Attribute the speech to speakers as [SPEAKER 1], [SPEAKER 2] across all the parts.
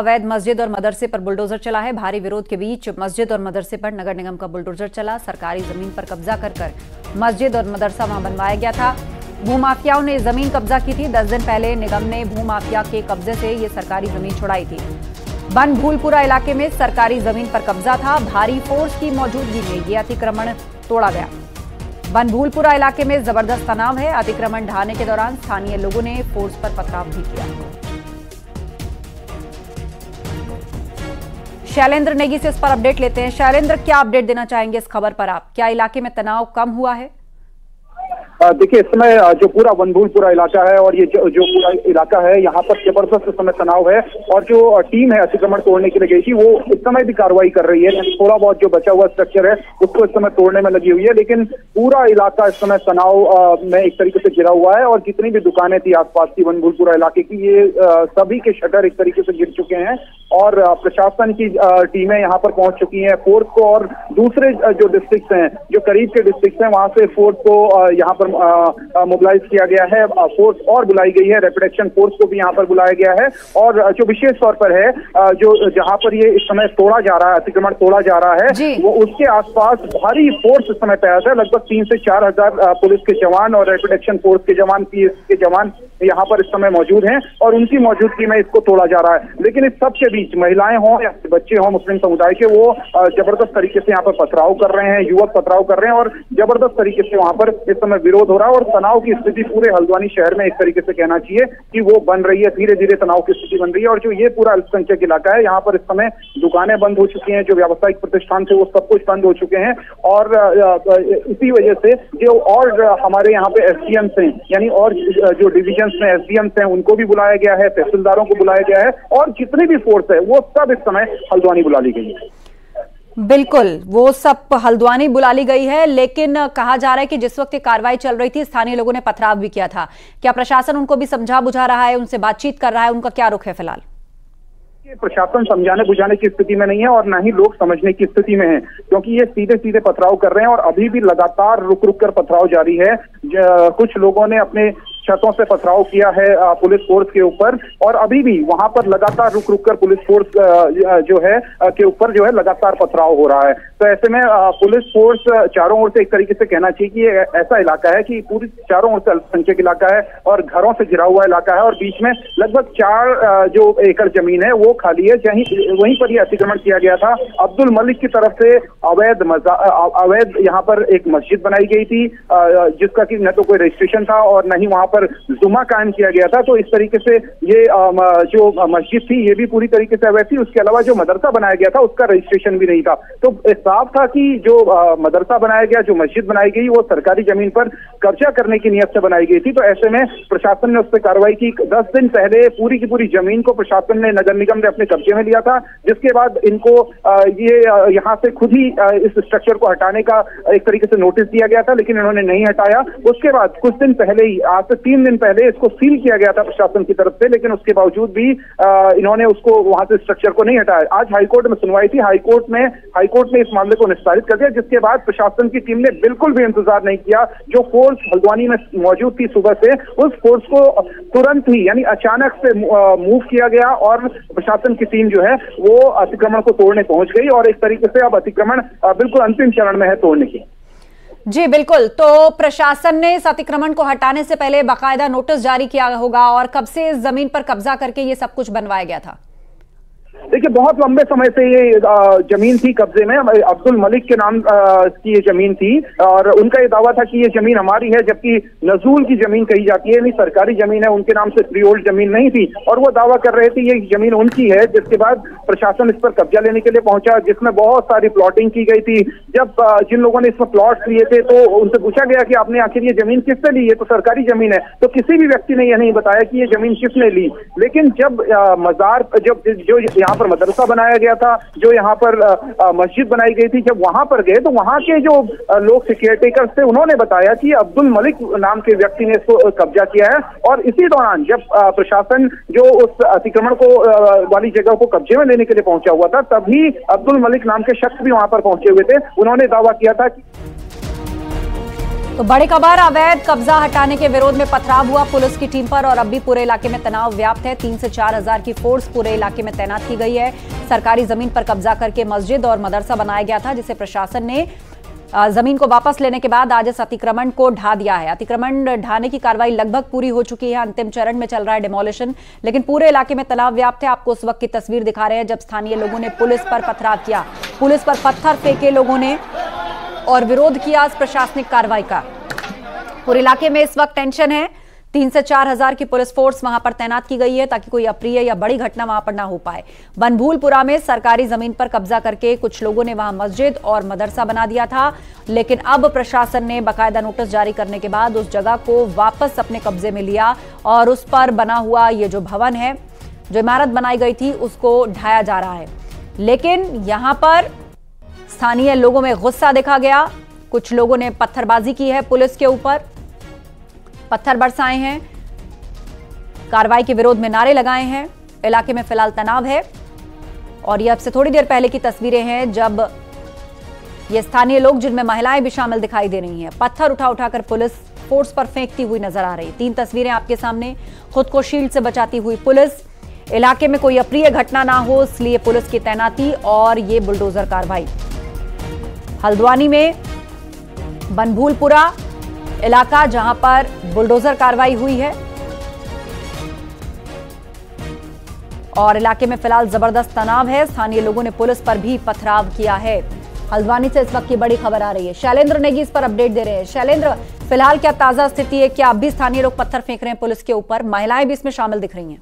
[SPEAKER 1] अवैध मस्जिद और मदरसे पर बुलडोजर चला है। भारी विरोध के बीच मस्जिद और मदरसे पर नगर निगम का बुलडोजर चला। सरकारी जमीन पर कब्जा कर मस्जिद और मदरसा वहां बनवाया गया था। भूमाफियाओं ने जमीन कब्जा की थी। 10 दिन पहले निगम ने भूमाफिया के कब्जे से ये सरकारी जमीन छुड़ाई थी। बनभूलपुरा इलाके में सरकारी जमीन पर कब्जा था। भारी फोर्स की मौजूदगी में ये अतिक्रमण तोड़ा गया। बनभूलपुरा इलाके में जबरदस्त तनाव है। अतिक्रमण ढहाने के दौरान स्थानीय लोगों ने फोर्स पर पथराव भी किया। शैलेंद्र नेगी से इस पर अपडेट लेते हैं। शैलेंद्र, क्या अपडेट देना चाहेंगे इस खबर पर आप? क्या इलाके में तनाव कम हुआ है?
[SPEAKER 2] देखिए, इस समय जो पूरा बनभूलपुरा इलाका है और ये जो पूरा इलाका है, यहाँ पर जबरदस्त इस समय तनाव है। और जो टीम है अतिक्रमण तोड़ने के लिए गई थी, वो इस समय भी कार्रवाई कर रही है। थोड़ा बहुत जो बचा हुआ स्ट्रक्चर है उसको इस समय तोड़ने में लगी हुई है, लेकिन पूरा इलाका इस समय तनाव में एक तरीके से घिरा हुआ है। और जितनी भी दुकानें थी आसपास की बनभूलपुरा इलाके की, ये सभी के शटर एक तरीके से गिर चुके हैं। और प्रशासन की टीमें यहाँ पर पहुंच चुकी हैं। फोर्स को और दूसरे जो डिस्ट्रिक्ट हैं, जो करीब के डिस्ट्रिक्ट हैं, वहां से फोर्स को यहाँ पर मोबिलाइज किया गया है। फोर्स और बुलाई गई है, रैपिड एक्शन फोर्स को भी यहाँ पर बुलाया गया है। और जो विशेष तौर पर है, जो जहाँ पर ये इस समय तोड़ा जा रहा है, अतिक्रमण तोड़ा जा रहा है, वो उसके आसपास भारी फोर्स इस समय तैनात है। लगभग 3 से 4 हजार पुलिस के जवान और रैपिड एक्शन फोर्स के जवान, पीएस के जवान यहाँ पर इस समय मौजूद हैं और उनकी मौजूदगी में इसको तोड़ा जा रहा है। लेकिन इस सब के बीच महिलाएं हों या बच्चे हों मुस्लिम समुदाय के, वो जबरदस्त तरीके से यहाँ पर पथराव कर रहे हैं, युवक पथराव कर रहे हैं और जबरदस्त तरीके से वहां पर इस समय विरोध हो रहा है। और तनाव की स्थिति पूरे हल्द्वानी शहर में एक तरीके से कहना चाहिए कि वो बन रही है, धीरे धीरे तनाव की स्थिति बन रही है। और जो ये पूरा अल्पसंख्यक इलाका है, यहाँ पर इस समय दुकानें बंद हो चुकी हैं, जो व्यावसायिक प्रतिष्ठान थे वो सब कुछ बंद हो चुके हैं। और इसी वजह से जो और हमारे यहाँ पे एसडीएम्स हैं, यानी और जो डिविजन में एसडीएम्स हैं, उनको भी बुलाया गया है, तहसीलदारों को बुलाया गया है और जितनी भी फोर्स है वो सब इस समय हल्द्वानी बुला ली गई है।
[SPEAKER 1] बिल्कुल, वो सब हल्द्वानी बुला ली गई है। लेकिन कहा जा रहा है कि जिस वक्त ये कार्रवाई चल रही थी, स्थानीय लोगों ने पथराव भी किया था। क्या प्रशासन उनको भी समझा बुझा रहा है, उनसे बातचीत कर रहा है? उनका क्या रुख है फिलहाल?
[SPEAKER 2] प्रशासन समझाने बुझाने की स्थिति में नहीं है और न ही लोग समझने की स्थिति में है, क्योंकि ये सीधे सीधे पथराव कर रहे हैं और अभी भी लगातार रुक रुक कर पथराव जारी है। कुछ लोगों ने अपने छतों से पथराव किया है पुलिस फोर्स के ऊपर और अभी भी वहां पर लगातार रुक रुक कर पुलिस फोर्स जो है के ऊपर जो है लगातार पथराव हो रहा है। तो ऐसे में पुलिस फोर्स चारों ओर से एक तरीके से कहना चाहिए कि ये ऐसा इलाका है कि पूरी चारों ओर से अल्पसंख्यक इलाका है और घरों से घिरा हुआ इलाका है और बीच में लगभग 4 जो एकड़ जमीन है वो खाली है। वहीं पर यह अतिक्रमण किया गया था। अब्दुल मलिक की तरफ से अवैध यहाँ पर एक मस्जिद बनाई गई थी, जिसका कि न तो कोई रजिस्ट्रेशन था और न ही वहां पर जुमा कायम किया गया था। तो इस तरीके से ये जो मस्जिद थी ये भी पूरी तरीके से अवैध थी। उसके अलावा जो मदरसा बनाया गया था उसका रजिस्ट्रेशन भी नहीं था। तो साफ था कि जो मदरसा बनाया गया, जो मस्जिद बनाई गई, वो सरकारी जमीन पर कब्जा करने की नियत से बनाई गई थी। तो ऐसे में प्रशासन ने उस पर कार्रवाई की। 10 दिन पहले पूरी की पूरी जमीन को प्रशासन ने, नगर निगम ने अपने कब्जे में लिया था, जिसके बाद इनको ये यहाँ से खुद ही इस स्ट्रक्चर को हटाने का एक तरीके से नोटिस दिया गया था, लेकिन इन्होंने नहीं हटाया। उसके बाद कुछ दिन पहले ही, आज से 3 दिन पहले इसको सील किया गया था प्रशासन की तरफ से, लेकिन उसके बावजूद भी इन्होंने उसको वहां से स्ट्रक्चर को नहीं हटाया। आज हाईकोर्ट में सुनवाई थी। हाईकोर्ट ने इस मामले को निस्तारित कर दिया, जिसके बाद प्रशासन की टीम ने बिल्कुल भी इंतजार नहीं किया। जो फोर्स हल्द्वानी में मौजूद थी सुबह से, उस फोर्स को तुरंत ही यानी अचानक से मूव किया गया और प्रशासन की टीम जो है वो अतिक्रमण को तोड़ने पहुंच गई और एक तरीके से अब अतिक्रमण बिल्कुल अंतिम चरण में है तोड़ने की।
[SPEAKER 1] जी बिल्कुल। तो प्रशासन ने इस अतिक्रमण को हटाने से पहले बाकायदा नोटिस जारी किया होगा, और कब से इस जमीन पर कब्जा करके ये सब कुछ बनवाया गया था?
[SPEAKER 2] देखिए, बहुत लंबे समय से ये जमीन थी कब्जे में। अब्दुल मलिक के नाम की ये जमीन थी और उनका ये दावा था कि ये जमीन हमारी है, जबकि नजूल की जमीन कही जाती है, नहीं सरकारी जमीन है, उनके नाम से फ्रीहोल्ड जमीन नहीं थी। और वो दावा कर रहे थे ये जमीन उनकी है, जिसके बाद प्रशासन इस पर कब्जा लेने के लिए पहुंचा, जिसमें बहुत सारी प्लॉटिंग की गई थी। जब जिन लोगों ने इसमें प्लॉट लिए थे तो उनसे पूछा गया कि आपने आखिर ये जमीन किससे ली, ये तो सरकारी जमीन है। तो किसी भी व्यक्ति ने यह नहीं बताया कि ये जमीन किसने ली। लेकिन जब मजार जो यहाँ पर मदरसा बनाया गया था, जो यहाँ पर मस्जिद बनाई गई थी, जब वहां पर गए तो वहां के जो लोग केयरटेकर्स थे उन्होंने बताया कि अब्दुल मलिक नाम के व्यक्ति ने इसको कब्जा किया है। और इसी दौरान जब प्रशासन जो उस अतिक्रमण को वाली जगह को कब्जे में लेने के लिए पहुंचा हुआ था, तभी अब्दुल मलिक नाम के शख्स भी वहां पर पहुंचे हुए थे। उन्होंने दावा किया था कि
[SPEAKER 1] तो बड़ी खबर, अवैध कब्जा हटाने के विरोध में पथराव हुआ पुलिस की टीम पर और अब भी पूरे इलाके में तनाव व्याप्त है। 3 से 4 हजार की फोर्स पूरे इलाके में तैनात की गई है। सरकारी जमीन पर कब्जा करके मस्जिद और मदरसा बनाया गया था, जिसे प्रशासन ने जमीन को वापस लेने के बाद आज इस अतिक्रमण को ढा दिया है। अतिक्रमण ढाने की कार्रवाई लगभग पूरी हो चुकी है, अंतिम चरण में चल रहा है डिमोलिशन, लेकिन पूरे इलाके में तनाव व्याप्त है। आपको उस वक्त की तस्वीर दिखा रहे हैं जब स्थानीय लोगों ने पुलिस पर पथराव किया, पुलिस पर पत्थर फेंके लोगों ने और विरोध किया इस प्रशासनिक कार्रवाई का। पूरे इलाके में इस वक्त टेंशन है। 3 से 4 हजार की पुलिस फोर्स वहां पर तैनात की गई है ताकि कोई अप्रिय या बड़ी घटना वहां पर ना हो पाए। बनभूलपुरा में सरकारी जमीन पर कब्जा करके कुछ लोगों ने वहां मस्जिद और मदरसा बना दिया था, लेकिन अब प्रशासन ने बाकायदा नोटिस जारी करने के बाद उस जगह को वापस अपने कब्जे में लिया और उस पर बना हुआ ये जो भवन है, जो इमारत बनाई गई थी, उसको ढाया जा रहा है। लेकिन यहां पर स्थानीय लोगों में गुस्सा देखा गया। कुछ लोगों ने पत्थरबाजी की है, पुलिस के ऊपर पत्थर बरसाए हैं, कार्रवाई के विरोध में नारे लगाए हैं। इलाके में फिलहाल तनाव है और ये अब से थोड़ी देर पहले की तस्वीरें हैं जब ये स्थानीय लोग, जिनमें महिलाएं भी शामिल दिखाई दे रही हैं, पत्थर उठाकर पुलिस फोर्स पर फेंकती हुई नजर आ रही। 3 तस्वीरें आपके सामने, खुद को शील्ड से बचाती हुई पुलिस, इलाके में कोई अप्रिय घटना ना हो इसलिए पुलिस की तैनाती और ये बुलडोजर कार्रवाई। हल्द्वानी में बनभूलपुरा इलाका जहां पर बुलडोजर कार्रवाई हुई है और इलाके में फिलहाल जबरदस्त तनाव है। स्थानीय लोगों ने पुलिस पर भी पथराव किया है। हल्द्वानी से इस वक्त की बड़ी खबर आ रही है, शैलेंद्र नेगी इस पर अपडेट दे रहे हैं। शैलेंद्र, फिलहाल क्या ताजा स्थिति है? क्या अब भी स्थानीय लोग पत्थर फेंक रहे हैं पुलिस के ऊपर? महिलाएं भी इसमें शामिल दिख रही हैं।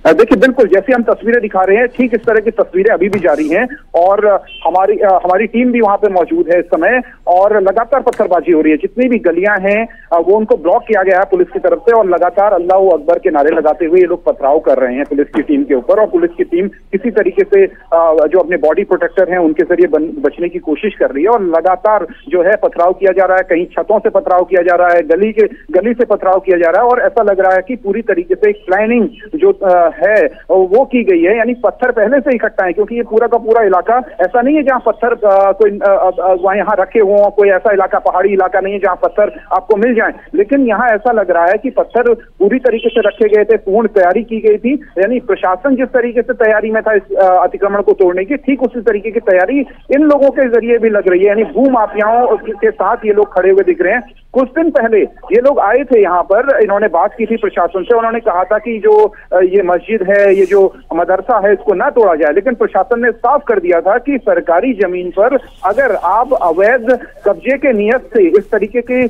[SPEAKER 2] देखिए, बिल्कुल जैसे हम तस्वीरें दिखा रहे हैं, ठीक इस तरह की तस्वीरें अभी भी जारी हैं और हमारी टीम भी वहां पे मौजूद है इस समय और लगातार पत्थरबाजी हो रही है। जितनी भी गलियां हैं वो उनको ब्लॉक किया गया है पुलिस की तरफ से और लगातार अल्लाह अकबर के नारे लगाते हुए ये लोग पथराव कर रहे हैं पुलिस की टीम के ऊपर और पुलिस की टीम किसी तरीके से जो अपने बॉडी प्रोटेक्टर हैं उनके जरिए बचने की कोशिश कर रही है और लगातार जो है पथराव किया जा रहा है। कहीं छतों से पथराव किया जा रहा है, गली से पथराव किया जा रहा है और ऐसा लग रहा है कि पूरी तरीके से एक प्लानिंग जो है वो की गई है, यानी पत्थर पहले से इकट्ठा है क्योंकि ये पूरा का पूरा इलाका ऐसा नहीं है जहां पत्थर कोई यहाँ रखे हों, कोई ऐसा इलाका पहाड़ी इलाका नहीं है जहां पत्थर आपको मिल जाए, लेकिन यहाँ ऐसा लग रहा है कि पत्थर पूरी तरीके से रखे गए थे, पूर्ण तैयारी की गई थी। यानी प्रशासन जिस तरीके से तैयारी में था इस अतिक्रमण को तोड़ने की, ठीक उसी तरीके की तैयारी इन लोगों के जरिए भी लग रही है। यानी भू माफियाओं के साथ ये लोग खड़े हुए दिख रहे हैं। कुछ दिन पहले ये लोग आए थे यहाँ पर, इन्होंने बात की थी प्रशासन से, उन्होंने कहा था कि जो ये मस्जिद है, ये जो मदरसा है, इसको ना तोड़ा जाए, लेकिन प्रशासन ने साफ कर दिया था कि सरकारी जमीन पर अगर आप अवैध कब्जे के नियत से इस तरीके की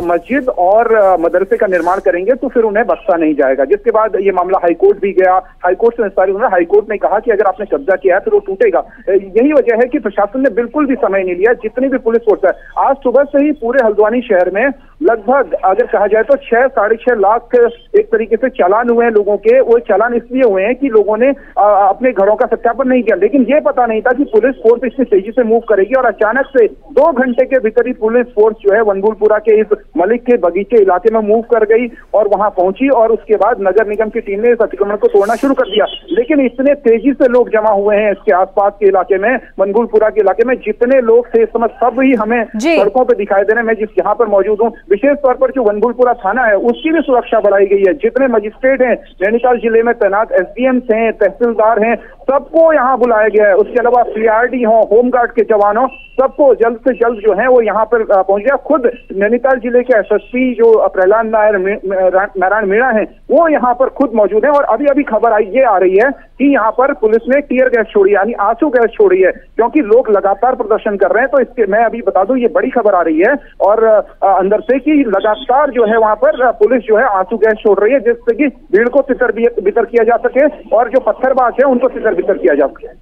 [SPEAKER 2] मस्जिद और मदरसे का निर्माण करेंगे तो फिर उन्हें बख्शा नहीं जाएगा। जिसके बाद ये मामला हाईकोर्ट भी गया, हाईकोर्ट से निस्तारित हुआ। हाईकोर्ट ने कहा कि अगर आपने कब्जा किया है तो वो टूटेगा। यही वजह है कि प्रशासन ने बिल्कुल भी समय नहीं लिया। जितनी भी पुलिस फोर्स है, आज सुबह से ही पूरे हल्द्वानी शहर में लगभग अगर कहा जाए तो 6-6.5 लाख एक तरीके से चालान हुए हैं लोगों के। वो चालान इसलिए हुए हैं कि लोगों ने अपने घरों का सत्यापन नहीं किया, लेकिन ये पता नहीं था कि पुलिस फोर्स इतनी तेजी से मूव करेगी और अचानक से 2 घंटे के भीतर ही पुलिस फोर्स जो है बनभूलपुरा के इस मलिक के बगीचे इलाके में मूव कर गई और वहां पहुंची और उसके बाद नगर निगम की टीम ने इस अतिक्रमण को तोड़ना शुरू कर दिया। लेकिन इतने तेजी से लोग जमा हुए हैं इसके आसपास के इलाके में, बनभूलपुरा के इलाके में जितने लोग थे इस समय सब ही हमें सड़कों पर दिखाई दे रहे हैं। मैं जिस यहाँ पर मौजूद हूँ, विशेष तौर पर जो बनभूलपुरा थाना है उसकी भी सुरक्षा बढ़ाई गई है। जितने मजिस्ट्रेट हैं नैनीताल जिले में तैनात, एसडीएम हैं, तहसीलदार हैं, सबको यहाँ बुलाया गया है। उसके अलावा सीआरडी हो, होमगार्ड के जवानों, सबको जल्द से जल्द जो है वो यहाँ पर पहुंच गया। खुद नैनीताल जिले के एसएसपी जो प्रहलाद नारायण मीणा है वो यहाँ पर खुद मौजूद है और अभी अभी खबर ये आ रही है कि यहाँ पर पुलिस ने टीयर गैस छोड़ी, यानी आंसू गैस छोड़ी है, क्योंकि लोग लगातार प्रदर्शन कर रहे हैं। तो इसके मैं अभी बता दूं ये बड़ी खबर आ रही है और अंदर से कि लगातार जो है वहां पर पुलिस जो है आंसू गैस छोड़ रही है, जिससे कि भीड़ को तितर बितर किया जा सके और जो पत्थरबाज है उनको तितर बितर किया जा सके।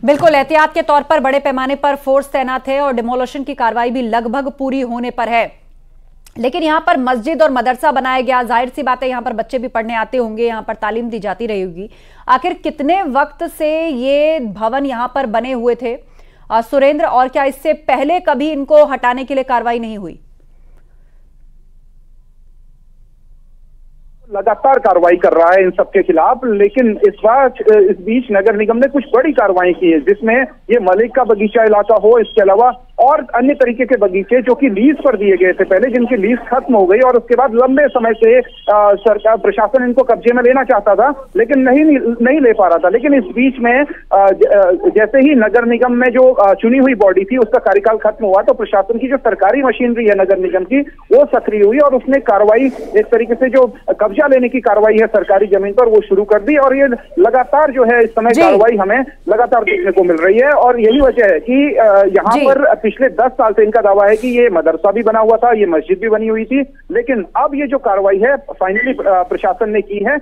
[SPEAKER 1] बिल्कुल, एहतियात के तौर पर बड़े पैमाने पर फोर्स तैनात है और डिमोलिशन की कार्रवाई भी लगभग पूरी होने पर है। लेकिन यहाँ पर मस्जिद और मदरसा बनाया गया, जाहिर सी बात है यहाँ पर बच्चे भी पढ़ने आते होंगे, यहाँ पर तालीम दी जाती रही होगी। आखिर कितने वक्त से ये भवन यहाँ पर बने हुए थे सुरेंद्र, और क्या इससे पहले कभी इनको हटाने के लिए कार्रवाई नहीं हुई?
[SPEAKER 2] लगातार कार्रवाई कर रहा है इन सबके खिलाफ, लेकिन इस बीच नगर निगम ने कुछ बड़ी कार्रवाई की है, जिसमें ये मलिक का बगीचा इलाका हो, इसके अलावा और अन्य तरीके के बगीचे जो कि लीज पर दिए गए थे पहले, जिनकी लीज खत्म हो गई और उसके बाद लंबे समय से सरकार प्रशासन इनको कब्जे में लेना चाहता था लेकिन नहीं ले पा रहा था। लेकिन इस बीच में जैसे ही नगर निगम में जो चुनी हुई बॉडी थी उसका कार्यकाल खत्म हुआ तो प्रशासन की जो सरकारी मशीनरी है नगर निगम की वो सक्रिय हुई और उसने कार्रवाई, एक तरीके से जो कब्जा लेने की कार्रवाई है सरकारी जमीन पर, वो शुरू कर दी। और ये लगातार जो है इस समय कार्रवाई हमें लगातार देखने को मिल रही है। और यही वजह है कि यहाँ पर पिछले 10 साल से इनका दावा है कि ये मदरसा भी बना हुआ था, ये मस्जिद भी बनी हुई थी, लेकिन अब ये जो कार्रवाई है फाइनली प्रशासन ने की है